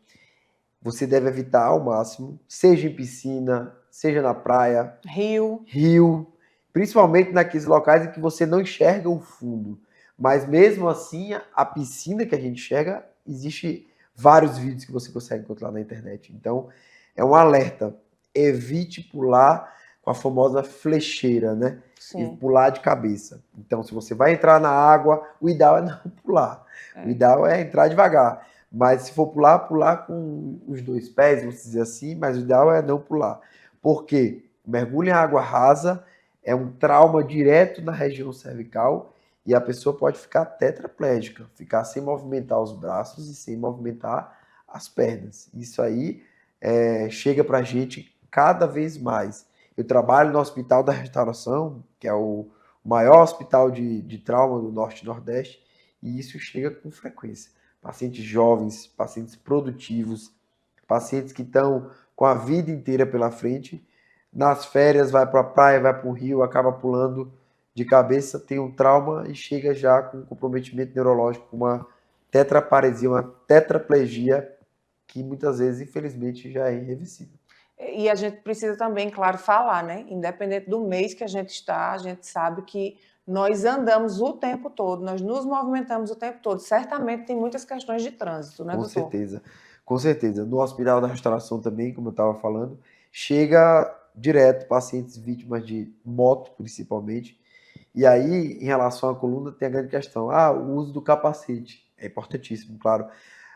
você deve evitar ao máximo, seja em piscina, seja na praia, rio, principalmente naqueles locais em que você não enxerga o fundo. Mas mesmo assim, a piscina que a gente enxerga, existe vários vídeos que você consegue encontrar na internet. Então, é um alerta. Evite pular com a famosa flecheira, né? Sim. E pular de cabeça. Então, se você vai entrar na água, o ideal é não pular. O ideal é entrar devagar. Mas se for pular com os 2 pés, vamos dizer assim, mas o ideal é não pular. Por quê? Mergulho em água rasa é um trauma direto na região cervical e a pessoa pode ficar tetraplégica, ficar sem movimentar os braços e sem movimentar as pernas. Isso aí chega para a gente cada vez mais. Eu trabalho no Hospital da Restauração, que é o maior hospital de trauma do Norte e Nordeste, e isso chega com frequência. Pacientes jovens, pacientes produtivos, pacientes que estão com a vida inteira pela frente, nas férias vai para a praia, vai para o rio, acaba pulando de cabeça, tem um trauma e chega já com um comprometimento neurológico, uma tetraparesia, uma tetraplegia, que muitas vezes, infelizmente, já é irreversível. E a gente precisa também, claro, falar, né? Independente do mês que a gente está, a gente sabe que nós andamos o tempo todo, nós nos movimentamos o tempo todo. Certamente tem muitas questões de trânsito, né, doutor? Com certeza. No Hospital da Restauração também, como eu estava falando, chega direto pacientes vítimas de moto, principalmente. E aí, em relação à coluna, tem a grande questão. O uso do capacete é importantíssimo, claro.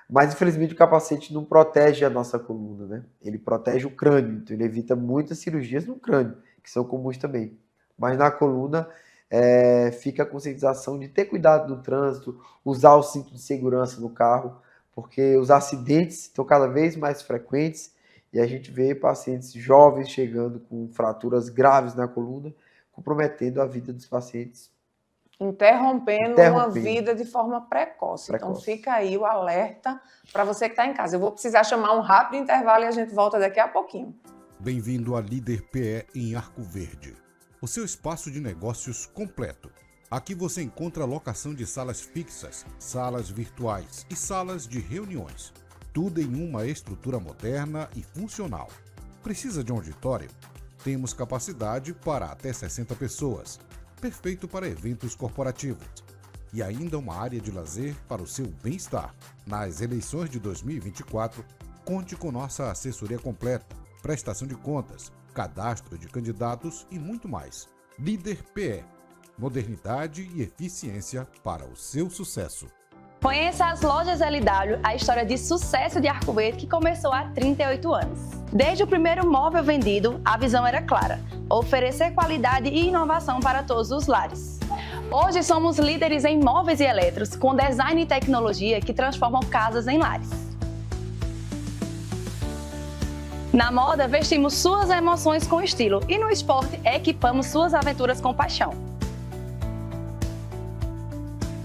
Mas, infelizmente, o capacete não protege a nossa coluna, né? Ele protege o crânio, então ele evita muitas cirurgias no crânio, que são comuns também. Mas na coluna, fica a conscientização de ter cuidado no trânsito, usar o cinto de segurança no carro, porque os acidentes estão cada vez mais frequentes e a gente vê pacientes jovens chegando com fraturas graves na coluna, comprometendo a vida dos pacientes. Interrompendo uma vida de forma precoce. Então fica aí o alerta para você que está em casa. Eu vou precisar chamar um rápido intervalo e a gente volta daqui a pouquinho. Bem-vindo à Líder PE em Arco Verde, o seu espaço de negócios completo. Aqui você encontra locação de salas fixas, salas virtuais e salas de reuniões. Tudo em uma estrutura moderna e funcional. Precisa de um auditório? Temos capacidade para até 60 pessoas. Perfeito para eventos corporativos. E ainda uma área de lazer para o seu bem-estar. Nas eleições de 2024, conte com nossa assessoria completa, prestação de contas, cadastro de candidatos e muito mais. Líder PE. Modernidade e eficiência para o seu sucesso. Conheça as lojas LW, a história de sucesso de Arco Verde que começou há 38 anos. Desde o primeiro móvel vendido, a visão era clara: oferecer qualidade e inovação para todos os lares. Hoje somos líderes em móveis e eletros, com design e tecnologia que transformam casas em lares. Na moda, vestimos suas emoções com estilo e no esporte, equipamos suas aventuras com paixão.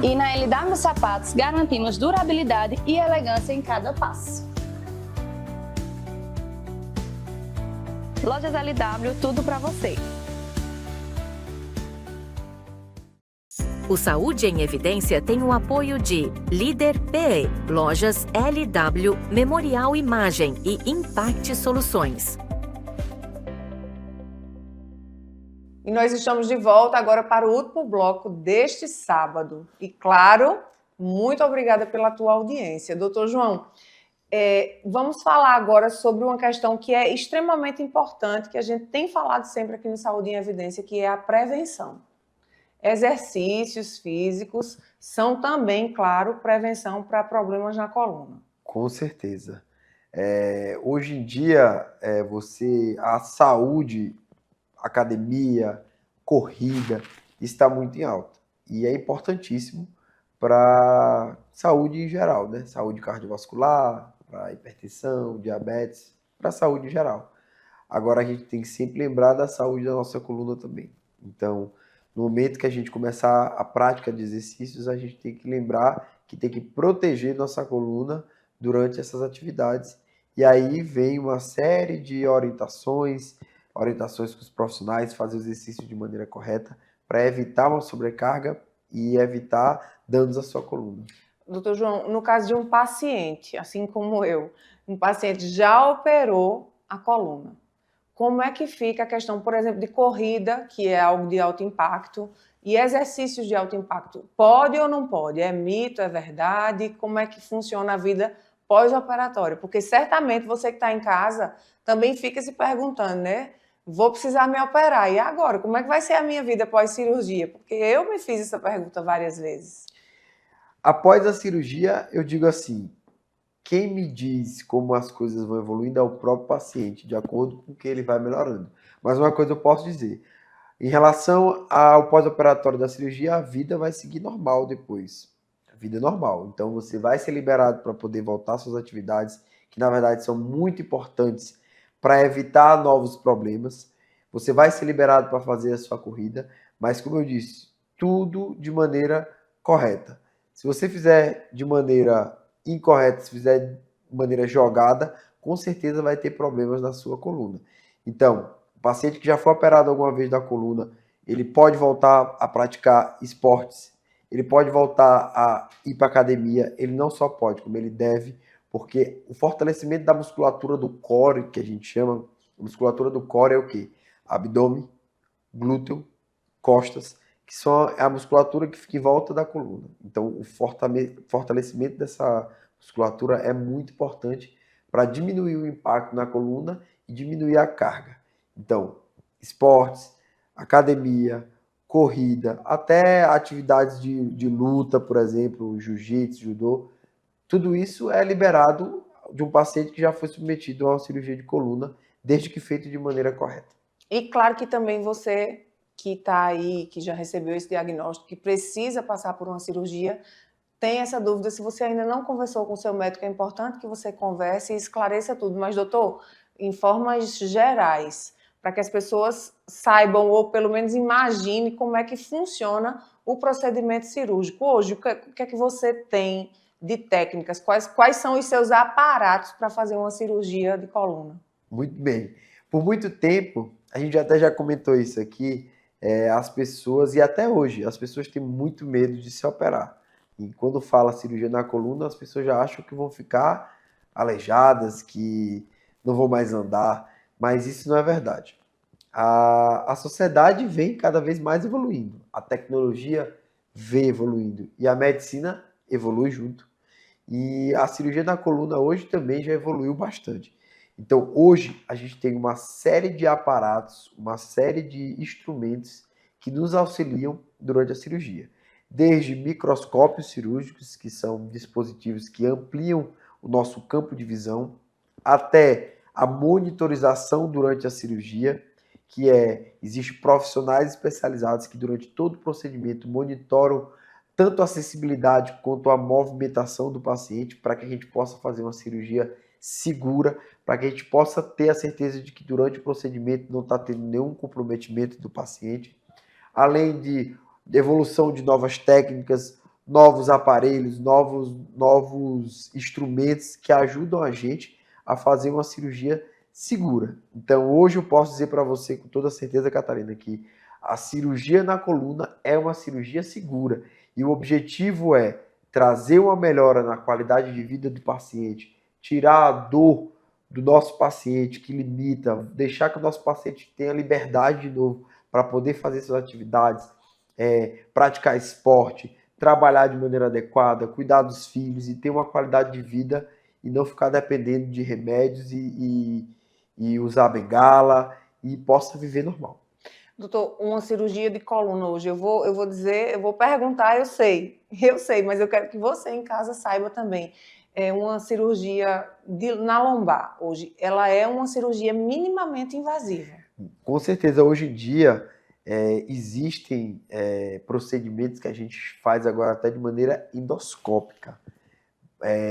E na LW Sapatos, garantimos durabilidade e elegância em cada passo. Lojas LW, tudo para você. O Saúde em Evidência tem o apoio de Líder PE, Lojas LW, Memorial Imagem e Impact Soluções. E nós estamos de volta agora para o último bloco deste sábado. E, claro, muito obrigada pela tua audiência. Doutor João, vamos falar agora sobre uma questão que é extremamente importante, que a gente tem falado sempre aqui no Saúde em Evidência, que é a prevenção. Exercícios físicos são também, claro, prevenção para problemas na coluna. Com certeza. Hoje em dia, a saúde, academia, corrida, está muito em alta. E é importantíssimo para saúde em geral, né? Saúde cardiovascular, para hipertensão, diabetes, para a saúde em geral. Agora a gente tem que sempre lembrar da saúde da nossa coluna também. Então, no momento que a gente começar a prática de exercícios, a gente tem que lembrar que tem que proteger nossa coluna durante essas atividades. E aí vem uma série de orientações com os profissionais, fazer o exercício de maneira correta para evitar uma sobrecarga e evitar danos à sua coluna. Doutor João, no caso de um paciente, assim como eu, um paciente já operou a coluna, como é que fica a questão, por exemplo, de corrida, que é algo de alto impacto, e exercícios de alto impacto? Pode ou não pode? É mito, é verdade? Como é que funciona a vida pós-operatória? Porque certamente você que está em casa também fica se perguntando, né? Vou precisar me operar, e agora? Como é que vai ser a minha vida pós-cirurgia? Porque eu me fiz essa pergunta várias vezes. Após a cirurgia, eu digo assim, quem me diz como as coisas vão evoluindo é o próprio paciente, de acordo com o que ele vai melhorando. Mas uma coisa eu posso dizer, em relação ao pós-operatório da cirurgia, a vida vai seguir normal depois. A vida é normal. Então você vai ser liberado para poder voltar às suas atividades, que na verdade são muito importantes para evitar novos problemas. Você vai ser liberado para fazer a sua corrida, mas como eu disse, tudo de maneira correta. Se você fizer de maneira incorreta, se fizer de maneira jogada, com certeza vai ter problemas na sua coluna. Então, o paciente que já foi operado alguma vez da coluna, ele pode voltar a praticar esportes, ele pode voltar a ir para a academia, ele não só pode, como ele deve, porque o fortalecimento da musculatura do core, que a gente chama, a musculatura do core é o quê? Abdômen, glúteo, costas, que é a musculatura que fica em volta da coluna. Então, o fortalecimento dessa musculatura é muito importante para diminuir o impacto na coluna e diminuir a carga. Então, esportes, academia, corrida, até atividades de luta, por exemplo, jiu-jitsu, judô, Tudo isso é liberado de um paciente que já foi submetido a uma cirurgia de coluna, desde que feito de maneira correta. E claro que também você que está aí, que já recebeu esse diagnóstico, que precisa passar por uma cirurgia, tem essa dúvida. Se você ainda não conversou com o seu médico, é importante que você converse e esclareça tudo. Mas, doutor, em formas gerais, para que as pessoas saibam, ou pelo menos imaginem como é que funciona o procedimento cirúrgico. Hoje, o que é que você tem de técnicas? Quais são os seus aparatos para fazer uma cirurgia de coluna? Muito bem. Por muito tempo, a gente até já comentou isso aqui, as pessoas, e até hoje, as pessoas têm muito medo de se operar. E quando fala cirurgia na coluna, as pessoas já acham que vão ficar aleijadas, que não vão mais andar, mas isso não é verdade. A sociedade vem cada vez mais evoluindo, a tecnologia vem evoluindo e a medicina evolui junto. E a cirurgia na coluna hoje também já evoluiu bastante. Então, hoje, a gente tem uma série de aparatos, uma série de instrumentos que nos auxiliam durante a cirurgia. Desde microscópios cirúrgicos, que são dispositivos que ampliam o nosso campo de visão, até a monitorização durante a cirurgia, existem profissionais especializados que durante todo o procedimento monitoram tanto a acessibilidade quanto a movimentação do paciente para que a gente possa fazer uma cirurgia segura, para que a gente possa ter a certeza de que durante o procedimento não está tendo nenhum comprometimento do paciente, além de evolução de novas técnicas, novos aparelhos, novos instrumentos que ajudam a gente a fazer uma cirurgia segura. Então, hoje eu posso dizer para você com toda certeza, Catarina, que a cirurgia na coluna é uma cirurgia segura e o objetivo é trazer uma melhora na qualidade de vida do paciente, tirar a dor do nosso paciente que limita, deixar que o nosso paciente tenha liberdade de novo para poder fazer suas atividades, praticar esporte, trabalhar de maneira adequada, cuidar dos filhos e ter uma qualidade de vida e não ficar dependendo de remédios e usar bengala e possa viver normal. Doutor, uma cirurgia de coluna hoje, eu vou perguntar, eu sei, mas eu quero que você em casa saiba também. É uma cirurgia na lombar hoje, ela é uma cirurgia minimamente invasiva. Com certeza, hoje em dia existem procedimentos que a gente faz agora até de maneira endoscópica.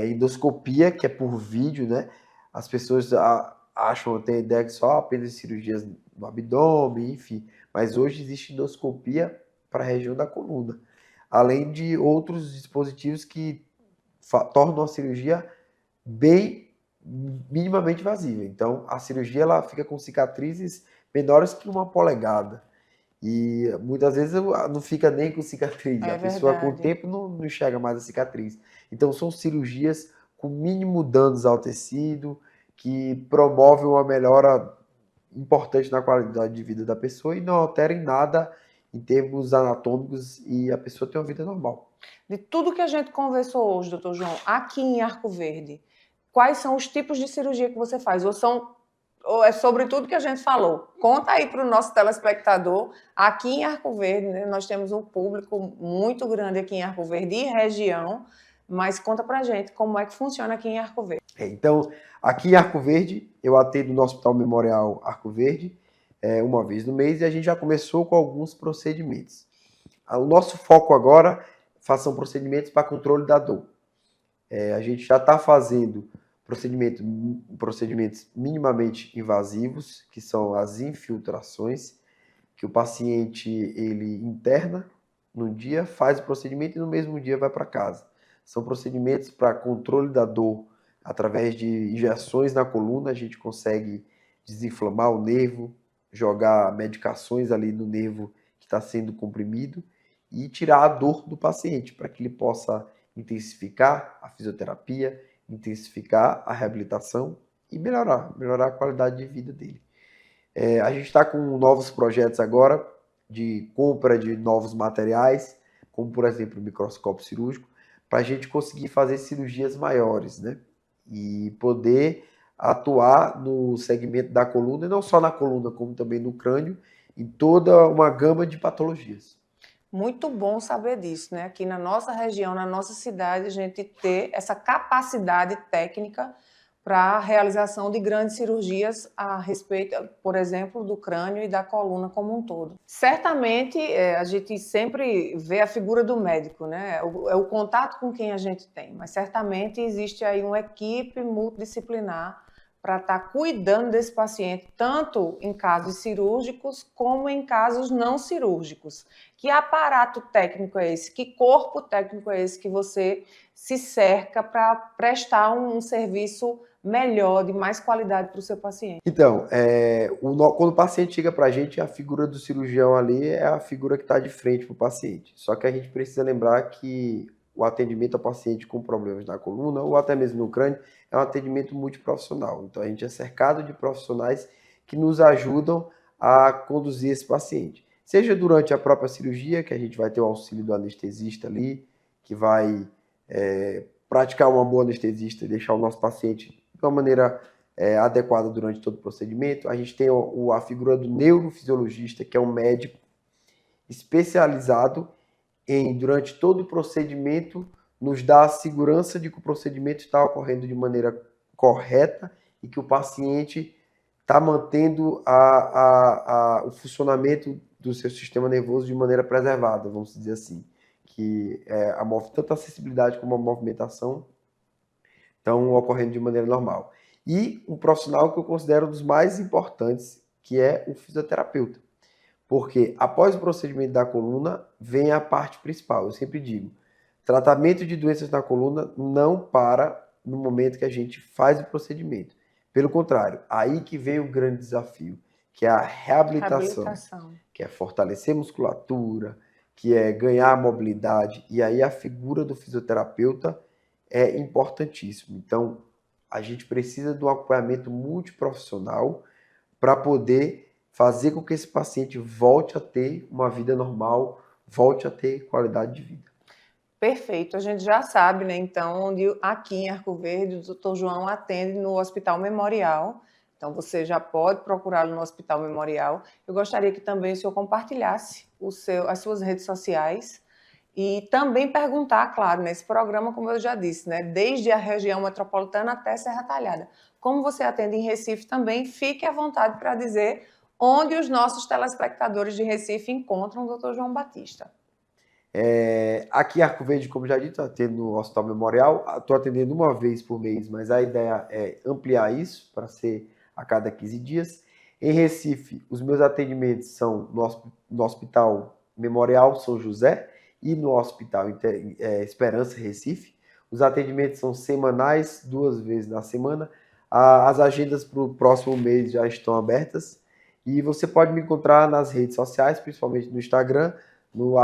Endoscopia, que é por vídeo, né? As pessoas acham, tem a ideia que só apenas cirurgias no abdômen, enfim. Mas hoje existe endoscopia para a região da coluna, além de outros dispositivos que tornam a cirurgia bem minimamente invasiva. Então, a cirurgia ela fica com cicatrizes menores que 1 polegada. E muitas vezes não fica nem com cicatriz. A pessoa com o tempo não enxerga mais a cicatriz. Então, são cirurgias com mínimo danos ao tecido, que promovem uma melhora importante na qualidade de vida da pessoa e não alterem nada em termos anatômicos e a pessoa tem uma vida normal. De tudo que a gente conversou hoje, doutor João, aqui em Arco Verde, quais são os tipos de cirurgia que você faz? Ou é sobre tudo que a gente falou? Conta aí para o nosso telespectador. Aqui em Arco Verde, né, nós temos um público muito grande aqui em Arco Verde e região, mas conta para a gente como é que funciona aqui em Arco Verde. Então, aqui em Arco Verde, eu atendo no Hospital Memorial Arco Verde uma vez no mês e a gente já começou com alguns procedimentos. O nosso foco agora são procedimentos para controle da dor. A gente já está fazendo procedimentos minimamente invasivos, que são as infiltrações, que o paciente ele interna num dia, faz o procedimento e no mesmo dia vai para casa. São procedimentos para controle da dor através de injeções na coluna, a gente consegue desinflamar o nervo, jogar medicações ali no nervo que está sendo comprimido e tirar a dor do paciente, para que ele possa intensificar a fisioterapia, intensificar a reabilitação e melhorar a qualidade de vida dele. A gente está com novos projetos agora de compra de novos materiais, como por exemplo o microscópio cirúrgico, para a gente conseguir fazer cirurgias maiores, né? E poder atuar no segmento da coluna, e não só na coluna, como também no crânio, em toda uma gama de patologias. Muito bom saber disso, né? Aqui na nossa região, na nossa cidade, a gente ter essa capacidade técnica para a realização de grandes cirurgias a respeito, por exemplo, do crânio e da coluna como um todo. Certamente, a gente sempre vê a figura do médico, né? É o contato com quem a gente tem, mas certamente existe aí uma equipe multidisciplinar para estar cuidando desse paciente, tanto em casos cirúrgicos como em casos não cirúrgicos. Que aparato técnico é esse? Que corpo técnico é esse que você se cerca para prestar um serviço melhor, de mais qualidade para o seu paciente? Então, quando o paciente chega para a gente, a figura do cirurgião ali é a figura que está de frente para o paciente. Só que a gente precisa lembrar que o atendimento ao paciente com problemas na coluna ou até mesmo no crânio é um atendimento multiprofissional. Então, a gente é cercado de profissionais que nos ajudam a conduzir esse paciente. Seja durante a própria cirurgia, que a gente vai ter o auxílio do anestesista ali, que vai praticar uma boa anestesista e deixar o nosso paciente de uma maneira adequada durante todo o procedimento. A gente tem a figura do neurofisiologista, que é um médico especializado durante todo o procedimento, nos dá a segurança de que o procedimento está ocorrendo de maneira correta e que o paciente está mantendo o funcionamento do seu sistema nervoso de maneira preservada, vamos dizer assim. Que tanto a acessibilidade como a movimentação estão ocorrendo de maneira normal. E um profissional que eu considero um dos mais importantes, que é o fisioterapeuta. Porque após o procedimento da coluna, vem a parte principal. Eu sempre digo, tratamento de doenças na coluna não para no momento que a gente faz o procedimento. Pelo contrário, aí que vem o grande desafio, que é a reabilitação. Que é fortalecer a musculatura, que é ganhar mobilidade. E aí a figura do fisioterapeuta é importantíssimo. Então, a gente precisa de um acompanhamento multiprofissional para poder fazer com que esse paciente volte a ter uma vida normal, volte a ter qualidade de vida. Perfeito, a gente já sabe, né? Então, onde aqui em Arco Verde, o Dr. João atende no Hospital Memorial. Então, você já pode procurá-lo no Hospital Memorial. Eu gostaria que também o senhor compartilhasse as suas redes sociais e também perguntar, claro, nesse programa, como eu já disse, né? Desde a região metropolitana até Serra Talhada. Como você atende em Recife também, fique à vontade para dizer onde os nossos telespectadores de Recife encontram o Dr. João Batista. Aqui em Arco Verde, como já dito, atendo no Hospital Memorial. Estou atendendo uma vez por mês, mas a ideia é ampliar isso para ser a cada 15 dias. Em Recife, os meus atendimentos são no Hospital Memorial São José e no Hospital Esperança Recife. Os atendimentos são semanais, 2 vezes na semana. As agendas para o próximo mês já estão abertas. E você pode me encontrar nas redes sociais, principalmente no Instagram, no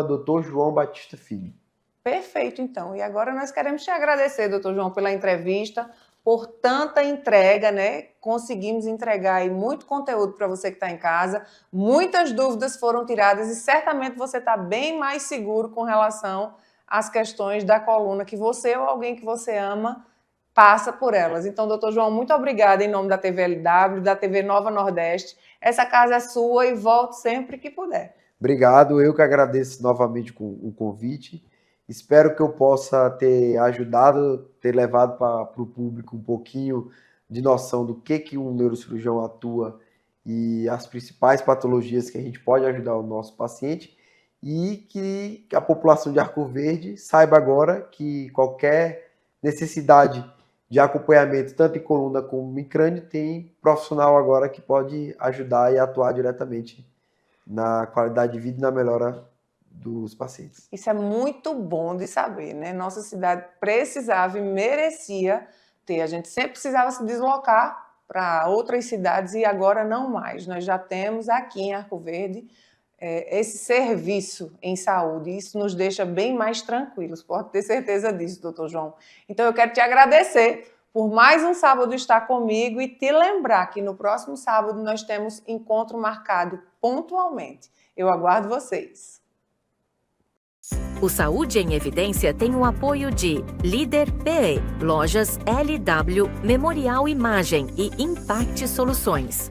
@Dr. João Batista Filho. Perfeito, então. E agora nós queremos te agradecer, Dr. João, pela entrevista, por tanta entrega, né? Conseguimos entregar aí muito conteúdo para você que está em casa. Muitas dúvidas foram tiradas e certamente você está bem mais seguro com relação às questões da coluna, que você ou alguém que você ama passa por elas. Então, doutor João, muito obrigada em nome da TV LW, da TV Nova Nordeste. Essa casa é sua e volte sempre que puder. Obrigado, eu que agradeço novamente o convite. Espero que eu possa ter ajudado, ter levado para o público um pouquinho de noção do que um neurocirurgião atua e as principais patologias que a gente pode ajudar o nosso paciente, e que a população de Arco Verde saiba agora que qualquer necessidade de acompanhamento, tanto em coluna como em crânio, tem profissional agora que pode ajudar e atuar diretamente na qualidade de vida e na melhora dos pacientes. Isso é muito bom de saber, né? Nossa cidade precisava e merecia ter. A gente sempre precisava se deslocar para outras cidades e agora não mais. Nós já temos aqui em Arco Verde esse serviço em saúde. Isso nos deixa bem mais tranquilos, pode ter certeza disso, doutor João. Então eu quero te agradecer por mais um sábado estar comigo e te lembrar que no próximo sábado nós temos encontro marcado pontualmente. Eu aguardo vocês. O Saúde em Evidência tem o apoio de Líder PE, Lojas LW, Memorial Imagem e Impact Soluções.